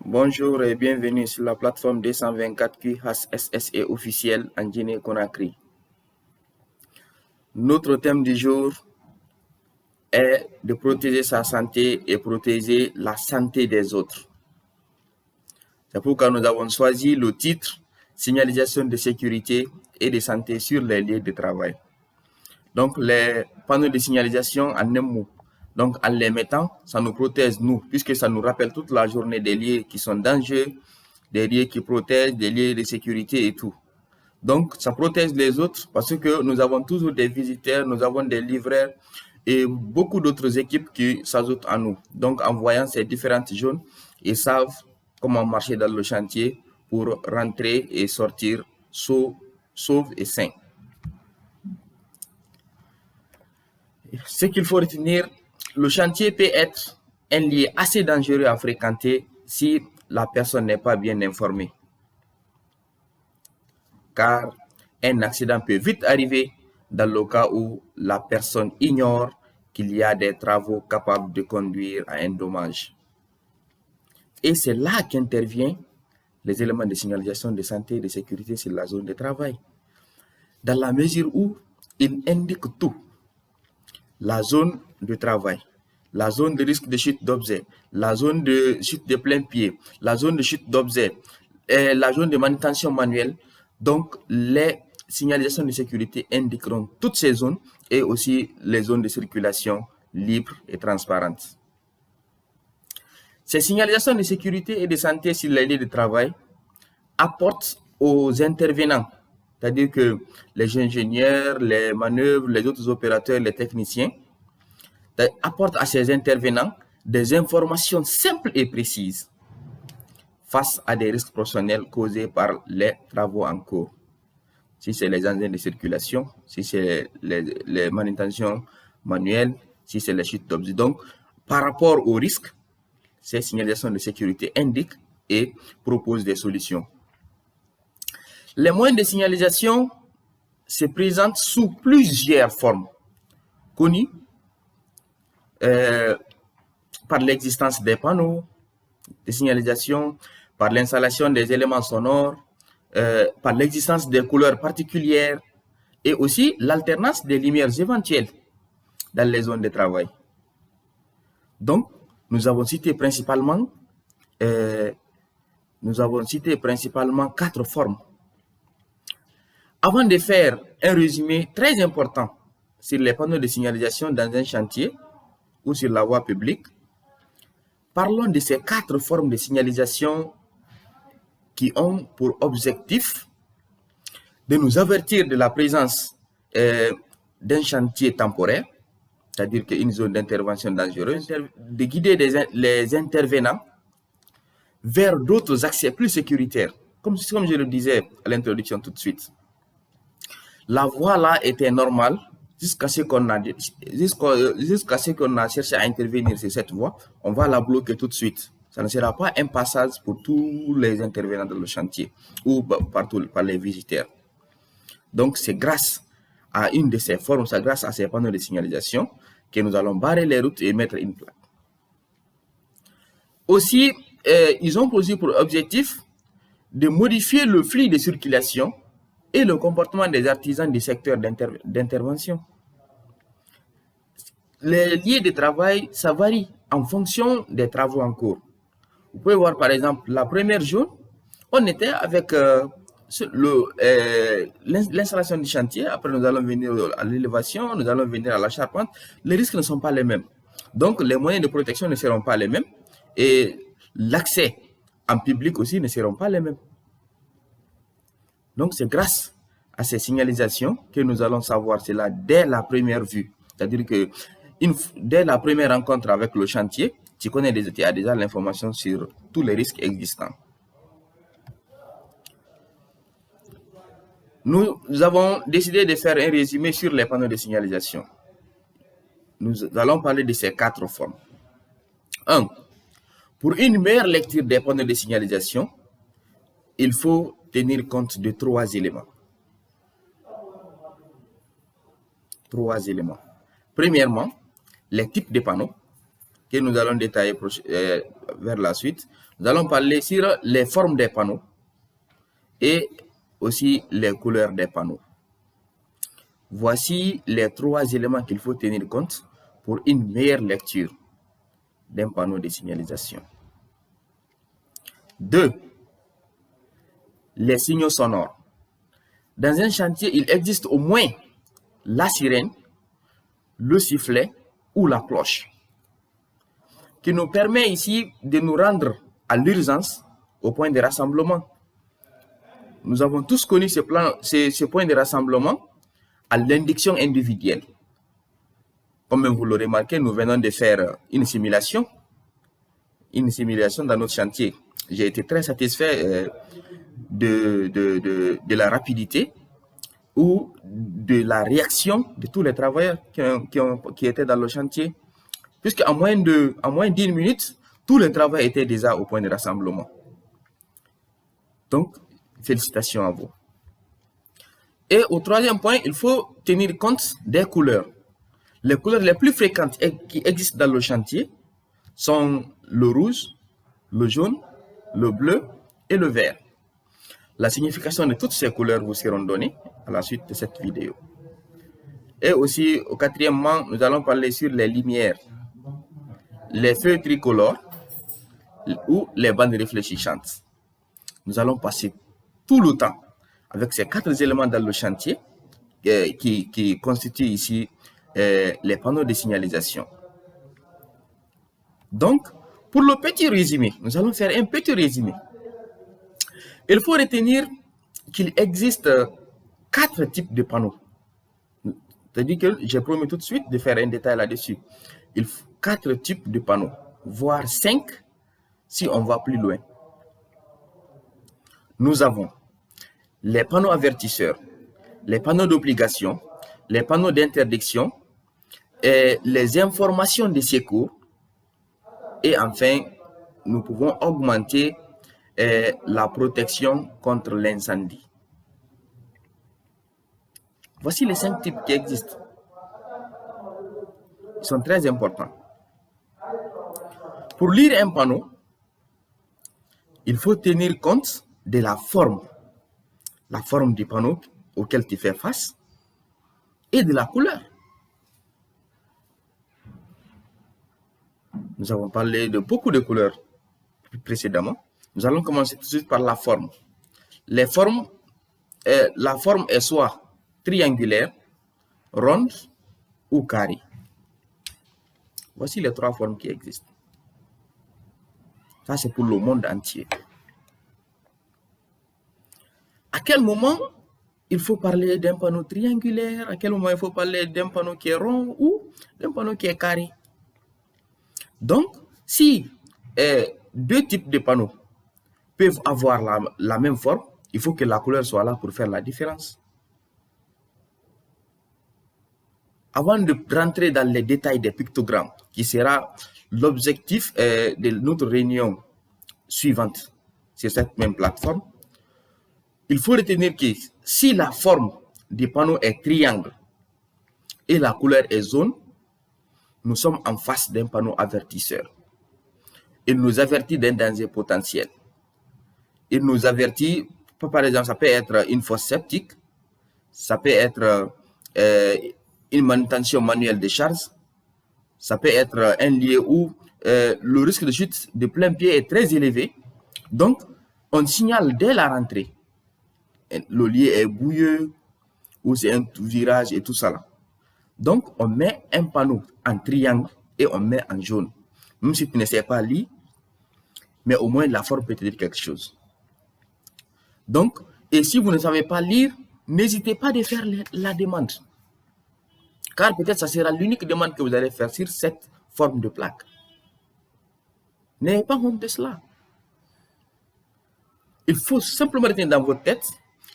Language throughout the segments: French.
Bonjour et bienvenue sur la plateforme 224Q HSSE officielle en Guinée-Conakry. Notre thème du jour est de protéger sa santé et protéger la santé des autres. C'est pourquoi nous avons choisi le titre Signalisation de sécurité et de santé sur les lieux de travail. Donc les panneaux de signalisation en un mot. Donc en les mettant, ça nous protège nous, puisque ça nous rappelle toute la journée des lieux qui sont dangereux, des lieux qui protègent, des lieux de sécurité et tout. Donc ça protège les autres parce que nous avons toujours des visiteurs, nous avons des livreurs et beaucoup d'autres équipes qui s'ajoutent à nous. Donc en voyant ces différentes zones, ils savent comment marcher dans le chantier pour rentrer et sortir sauf et sain. Ce qu'il faut retenir, le chantier peut être un lieu assez dangereux à fréquenter si la personne n'est pas bien informée. Car un accident peut vite arriver dans le cas où la personne ignore qu'il y a des travaux capables de conduire à un dommage. Et c'est là qu'interviennent les éléments de signalisation de santé et de sécurité sur la zone de travail. Dans la mesure où ils indiquent tout. La zone de travail, la zone de risque de chute d'objets, la zone de chute de plein pied, la zone de chute d'objets, la zone de manutention manuelle. Donc, les signalisations de sécurité indiqueront toutes ces zones et aussi les zones de circulation libres et transparentes. Ces signalisations de sécurité et de santé sur les lieux de travail apportent aux intervenants, c'est-à-dire que les ingénieurs, les manœuvres, les autres opérateurs, les techniciens, apportent à ces intervenants des informations simples et précises face à des risques professionnels causés par les travaux en cours. Si c'est les engins de circulation, si c'est les manutentions manuelles, si c'est les chutes d'objets. Donc, par rapport aux risques, ces signalisations de sécurité indiquent et proposent des solutions. Les moyens de signalisation se présentent sous plusieurs formes connues par l'existence des panneaux de signalisation, par l'installation des éléments sonores, par l'existence des couleurs particulières et aussi l'alternance des lumières éventuelles dans les zones de travail. Donc, nous avons cité principalement 4 formes. Avant de faire un résumé très important sur les panneaux de signalisation dans un chantier ou sur la voie publique, parlons de ces 4 formes de signalisation qui ont pour objectif de nous avertir de la présence d'un chantier temporaire, c'est-à-dire qu'une zone d'intervention dangereuse, de guider les intervenants vers d'autres accès plus sécuritaires. Comme je le disais à l'introduction tout de suite. La voie là était normale jusqu'à ce qu'on a cherché à intervenir sur cette voie. On va la bloquer tout de suite. Ça ne sera pas un passage pour tous les intervenants dans le chantier ou partout par les visiteurs. Donc, c'est grâce à une de ces formes, c'est grâce à ces panneaux de signalisation que nous allons barrer les routes et mettre une plaque. Aussi, ils ont posé pour objectif de modifier le flux de circulation et le comportement des artisans du secteur d'intervention. Les lieux de travail, ça varie en fonction des travaux en cours. Vous pouvez voir par exemple la première zone, on était avec l'installation du chantier, après nous allons venir à l'élévation, nous allons venir à la charpente. Les risques ne sont pas les mêmes. Donc les moyens de protection ne seront pas les mêmes et l'accès en public aussi ne seront pas les mêmes. Donc, c'est grâce à ces signalisations que nous allons savoir cela dès la première vue. C'est-à-dire que dès la première rencontre avec le chantier, tu as déjà l'information sur tous les risques existants. Nous avons décidé de faire un résumé sur les panneaux de signalisation. Nous allons parler de ces 4 formes. 1. Pour une meilleure lecture des panneaux de signalisation, il faut tenir compte de 3 éléments. 3 éléments. Premièrement, les types de panneaux. que nous allons détailler vers la suite. Nous allons parler sur les formes des panneaux et aussi les couleurs des panneaux. Voici les 3 éléments qu'il faut tenir compte pour une meilleure lecture d'un panneau de signalisation. 2. Les signaux sonores. Dans un chantier, il existe au moins la sirène, le sifflet ou la cloche, qui nous permet ici de nous rendre à l'urgence au point de rassemblement. Nous avons tous connu ce point de rassemblement à l'indication individuelle. Comme vous l'aurez remarqué, nous venons de faire une simulation dans notre chantier. J'ai été très satisfait de la rapidité ou de la réaction de tous les travailleurs qui étaient dans le chantier. Puisqu'en moins d'1 minute, tous les travailleurs étaient déjà au point de rassemblement. Donc, félicitations à vous. Et au 3e point, il faut tenir compte des couleurs. Les couleurs les plus fréquentes qui existent dans le chantier sont le rouge, le jaune, le bleu et le vert. La signification de toutes ces couleurs vous seront données à la suite de cette vidéo. Et aussi, au 4e, nous allons parler sur les lumières, les feux tricolores ou les bandes réfléchissantes. Nous allons passer tout le temps avec ces 4 éléments dans le chantier qui constituent ici les panneaux de signalisation. Donc, pour le petit résumé, nous allons faire un petit résumé. Il faut retenir qu'il existe 4 types de panneaux. C'est-à-dire que j'ai promis tout de suite de faire un détail là-dessus. Il faut 4 types de panneaux, voire 5 si on va plus loin. Nous avons les panneaux avertisseurs, les panneaux d'obligation, les panneaux d'interdiction, et les informations de secours. Et enfin, nous pouvons augmenter la protection contre l'incendie. Voici les 5 types qui existent. Ils sont très importants. Pour lire un panneau, il faut tenir compte de la forme du panneau auquel tu fais face et de la couleur. Nous avons parlé de beaucoup de couleurs précédemment. Nous allons commencer tout de suite par la forme. La forme est soit triangulaire, ronde ou carrée. Voici les 3 formes qui existent. Ça, c'est pour le monde entier. À quel moment il faut parler d'un panneau triangulaire? À quel moment il faut parler d'un panneau qui est rond ou d'un panneau qui est carré? Donc, si 2 types de panneaux peuvent avoir la même forme, il faut que la couleur soit là pour faire la différence. Avant de rentrer dans les détails des pictogrammes, qui sera l'objectif de notre réunion suivante sur cette même plateforme, il faut retenir que si la forme du panneau est triangle et la couleur est jaune, nous sommes en face d'un panneau avertisseur. Il nous avertit d'un danger potentiel. Il nous avertit, par exemple, ça peut être une fosse septique, ça peut être une manutention manuelle de charge, ça peut être un lieu où le risque de chute de plein pied est très élevé. Donc, on signale dès la rentrée. Le lieu est bouilleux, ou c'est un virage et tout ça là. Donc, on met un panneau en triangle et on met en jaune. Même si tu ne sais pas lire, mais au moins la forme peut te dire quelque chose. Donc, et si vous ne savez pas lire, n'hésitez pas à faire la demande. Car peut-être ça sera l'unique demande que vous allez faire sur cette forme de plaque. N'ayez pas honte de cela. Il faut simplement retenir dans votre tête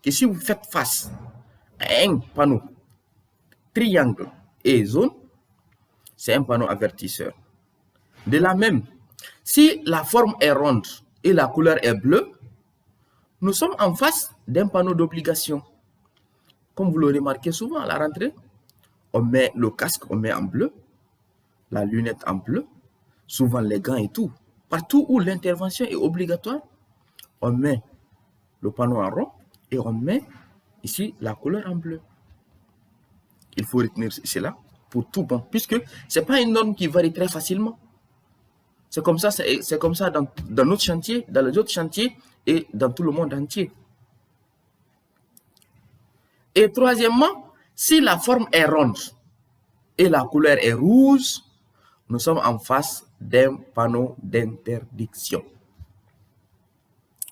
que si vous faites face à un panneau triangle et jaune, c'est un panneau avertisseur. De la même, si la forme est ronde et la couleur est bleue, nous sommes en face d'un panneau d'obligation. Comme vous le remarquez souvent à la rentrée, on met le casque, on met en bleu, la lunette en bleu. souvent les gants et tout. Partout où l'intervention est obligatoire, on met le panneau en rond et on met ici la couleur en bleu. Il faut retenir cela pour tout bon, puisque ce n'est pas une norme qui varie très facilement. C'est comme ça dans notre chantier, dans les autres chantiers et dans tout le monde entier. Et troisièmement, si la forme est ronde et la couleur est rouge, nous sommes en face d'un panneau d'interdiction.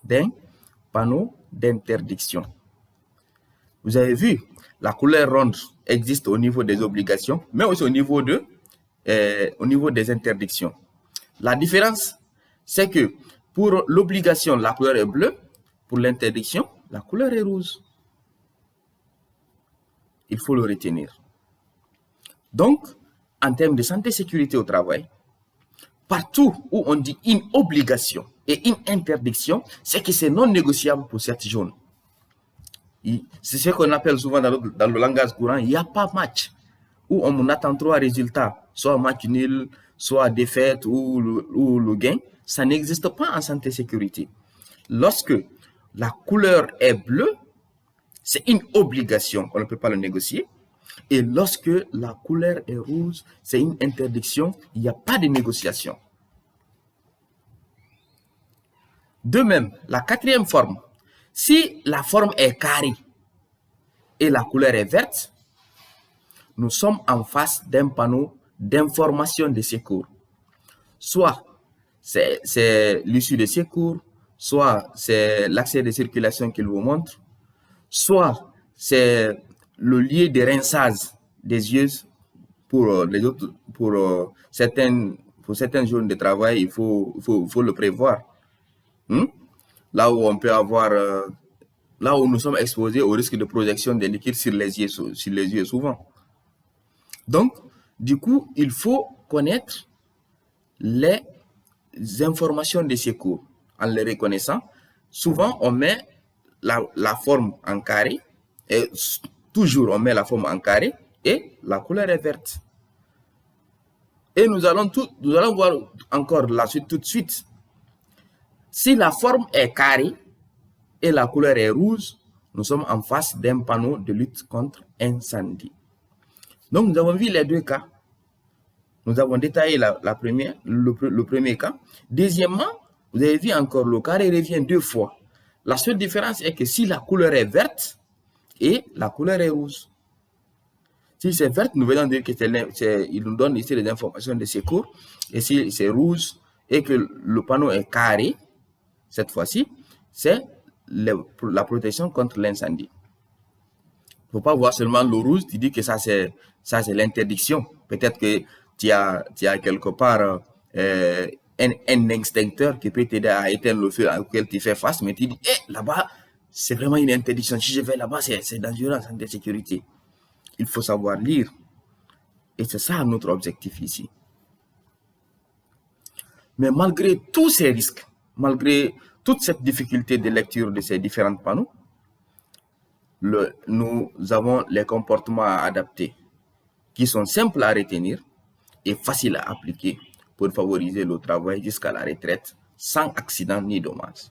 D'un panneau d'interdiction. Vous avez vu, la couleur ronde existe au niveau des obligations, mais aussi au niveau des interdictions. La différence, c'est que pour l'obligation, la couleur est bleue. Pour l'interdiction, la couleur est rouge. Il faut le retenir. Donc, en termes de santé et sécurité au travail, partout où on dit une obligation et une interdiction, c'est que c'est non négociable pour cette zone. C'est ce qu'on appelle souvent dans le langage courant, il n'y a pas match, où on attend 3 résultats, soit match nul, soit défaite ou le gain. Ça n'existe pas en santé et sécurité. Lorsque la couleur est bleue, c'est une obligation, on ne peut pas le négocier. Et lorsque la couleur est rouge, c'est une interdiction, il n'y a pas de négociation. De même, la quatrième forme, si la forme est carrée et la couleur est verte, nous sommes en face d'un panneau d'information de secours. Soit c'est l'issue de secours, soit c'est l'accès de circulation qu'il vous montre, soit c'est le lieu de rinçage des yeux pour certaines zones de travail, il faut le prévoir. Là où on peut avoir, là où nous sommes exposés au risque de projection des liquides sur les yeux souvent. Donc, du coup, il faut connaître les informations de secours en les reconnaissant. Souvent, on met la forme en carré, et toujours on met la forme en carré et la couleur est verte. Et nous allons voir encore la suite tout de suite. Si la forme est carrée et la couleur est rouge, nous sommes en face d'un panneau de lutte contre incendie. Donc, nous avons vu les deux cas. Nous avons détaillé le premier cas. Deuxièmement, vous avez vu encore le carré revient 2 fois. La seule différence est que si la couleur est verte et la couleur est rouge. Si c'est verte, nous venons dire qu'il nous donne ici les informations de secours. Et si c'est rouge et que le panneau est carré, cette fois-ci, c'est la protection contre l'incendie. Il ne faut pas voir seulement le rouge, tu dis que ça c'est l'interdiction. Peut-être que tu as quelque part un extincteur qui peut t'aider à éteindre le feu auquel tu fais face, mais tu dis, là-bas, c'est vraiment une interdiction. Si je vais là-bas, c'est dangereux en santé et sécurité. Il faut savoir lire. Et c'est ça notre objectif ici. Mais malgré tous ces risques, malgré toute cette difficulté de lecture de ces différents panneaux, nous avons les comportements à adapter qui sont simples à retenir et faciles à appliquer pour favoriser le travail jusqu'à la retraite sans accident ni dommage.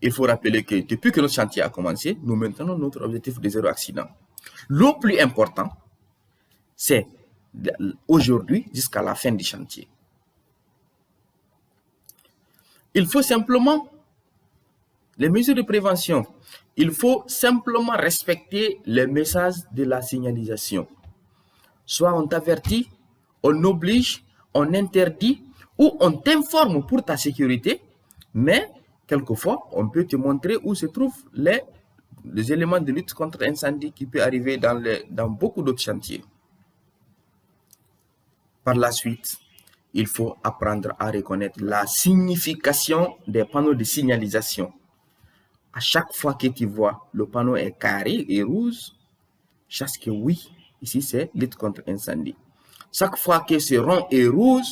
Il faut rappeler que depuis que notre chantier a commencé, nous maintenons notre objectif de 0 accident. Le plus important, c'est aujourd'hui jusqu'à la fin du chantier. Il faut simplement, les mesures de prévention, il faut simplement respecter les messages de la signalisation. Soit on t'avertit, on oblige, on interdit ou on t'informe pour ta sécurité, mais quelquefois, on peut te montrer où se trouvent les éléments de lutte contre l'incendie qui peut arriver dans beaucoup d'autres chantiers. Par la suite, il faut apprendre à reconnaître la signification des panneaux de signalisation. À chaque fois que tu vois le panneau est carré et rouge, sache que oui, ici c'est lutte contre incendie. Chaque fois que c'est rond et rouge,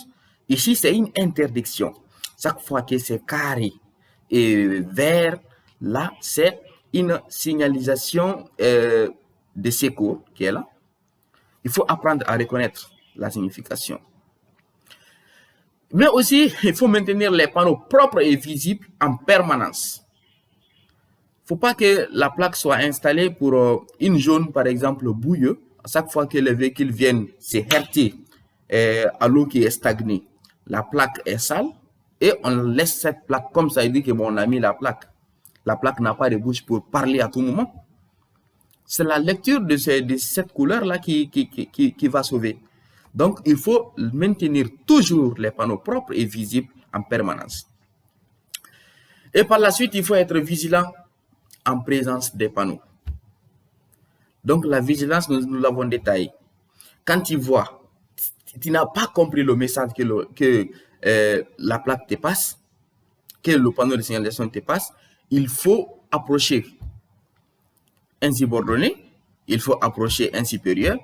ici c'est une interdiction. Chaque fois que c'est carré et vert, là c'est une signalisation de secours qui est là. Il faut apprendre à reconnaître la signification. Mais aussi, il faut maintenir les panneaux propres et visibles en permanence. Il ne faut pas que la plaque soit installée pour une zone, par exemple, bouilleuse. À chaque fois que les véhicules viennent se heurter à l'eau qui est stagnée, la plaque est sale et on laisse cette plaque comme ça. Il dit que bon, on a mis la plaque. La plaque n'a pas de bouche pour parler à tout moment. C'est la lecture de cette couleur-là qui va sauver. Donc, il faut maintenir toujours les panneaux propres et visibles en permanence. Et par la suite, il faut être vigilant en présence des panneaux. Donc, la vigilance, nous l'avons détaillé. Quand tu vois, tu n'as pas compris le message que la plaque te passe, que le panneau de signalisation te passe, il faut approcher un subordonné, il faut approcher un supérieur,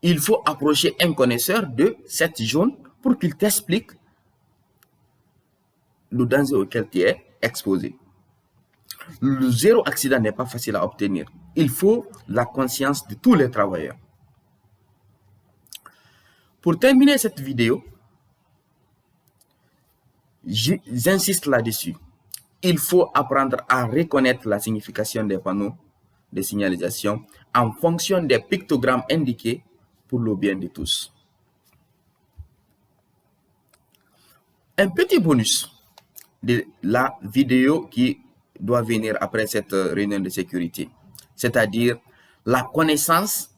il faut approcher un connaisseur de cette zone pour qu'il t'explique le danger auquel tu es exposé. Le zéro accident n'est pas facile à obtenir. Il faut la conscience de tous les travailleurs. Pour terminer cette vidéo, j'insiste là-dessus. Il faut apprendre à reconnaître la signification des panneaux de signalisation en fonction des pictogrammes indiqués pour le bien de tous. Un petit bonus de la vidéo qui doit venir après cette réunion de sécurité, c'est-à-dire la connaissance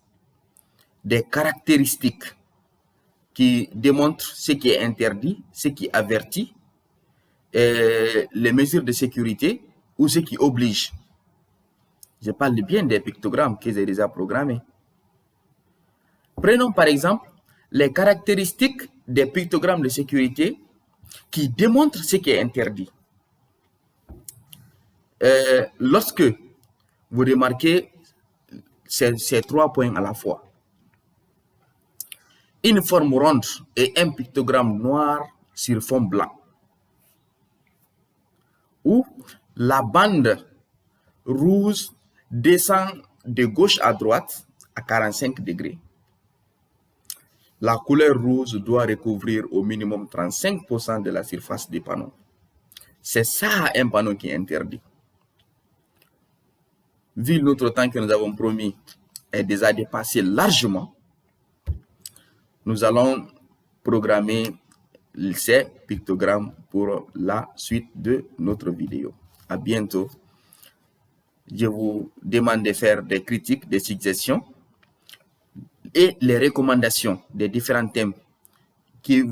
des caractéristiques qui démontrent ce qui est interdit, ce qui avertit, les mesures de sécurité ou ce qui oblige. Je parle bien des pictogrammes que j'ai déjà programmés. Prenons par exemple les caractéristiques des pictogrammes de sécurité qui démontrent ce qui est interdit. Lorsque vous remarquez ces 3 points à la fois, une forme ronde et un pictogramme noir sur fond blanc, où la bande rouge descend de gauche à droite à 45 degrés. La couleur rouge doit recouvrir au minimum 35% de la surface du panneau. C'est ça un panneau qui est interdit. Vu notre temps que nous avons promis est déjà dépassé largement, nous allons programmer ces pictogrammes pour la suite de notre vidéo. À bientôt. Je vous demande de faire des critiques, des suggestions et les recommandations des différents thèmes que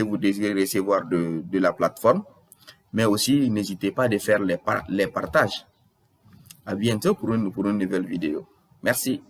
vous désirez recevoir de la plateforme. Mais aussi, n'hésitez pas de faire les partages. À bientôt pour une nouvelle vidéo. Merci.